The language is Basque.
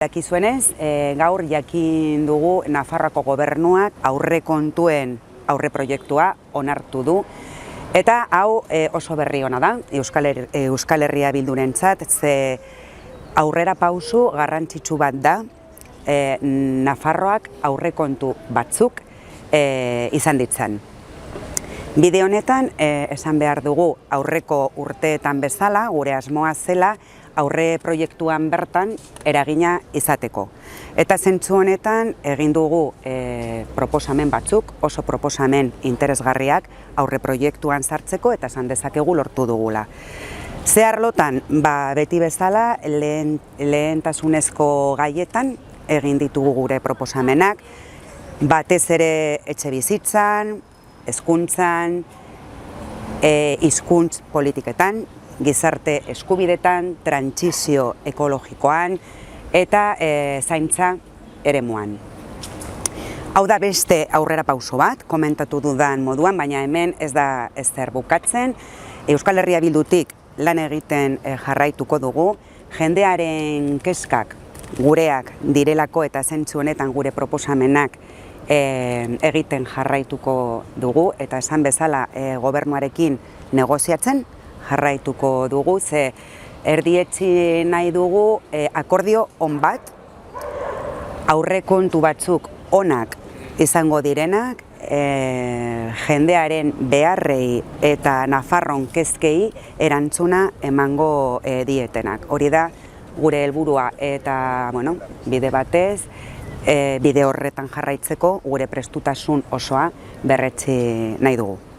Dakizuenez, gaur jakin dugu Nafarroako gobernuak aurrekontuen aurreproiektua onartu du. Eta hau oso berri ona da, Euskal Herria Bildurentzat, ze aurrera pausu garrantzitsu bat da Nafarroak aurrekontu batzuk izan ditzan. Bide honetan, esan behar dugu aurreko urteetan bezala, gure asmoa zela, aurre proiektuan bertan eragina izateko. Eta zentzu honetan egin dugu proposamen batzuk, oso proposamen interesgarriak aurre proiektuan sartzeko eta esan dezakegu lortu dugula. Ze arlotan, beti bezala lehentasunezko gaietan egin ditugu gure proposamenak, batez ere etxebizitzan, hezkuntzan, hizkuntz politiketan, gizarte eskubidetan, trantsizio ekologikoan eta zaintza eremuan. Hau da beste aurrera pauso bat, komentatu dudan moduan, baina hemen ez da ezer bukatzen. Euskal Herria Bildutik lan egiten jarraituko dugu, jendearen kezkak gureak direlako eta zentzu honetan gure proposamenak egiten jarraituko dugu, eta esan bezala gobernuarekin negoziatzen jarraituko dugu, ze erdietsi nahi dugu akordio on bat, aurrekontu batzuk onak izango direnak, jendearen beharrei eta Nafarron kezkei erantzuna emango dietenak. Hori da gure helburua eta bide batez, bide horretan jarraitzeko gure prestutasun osoa berretsi nahi dugu.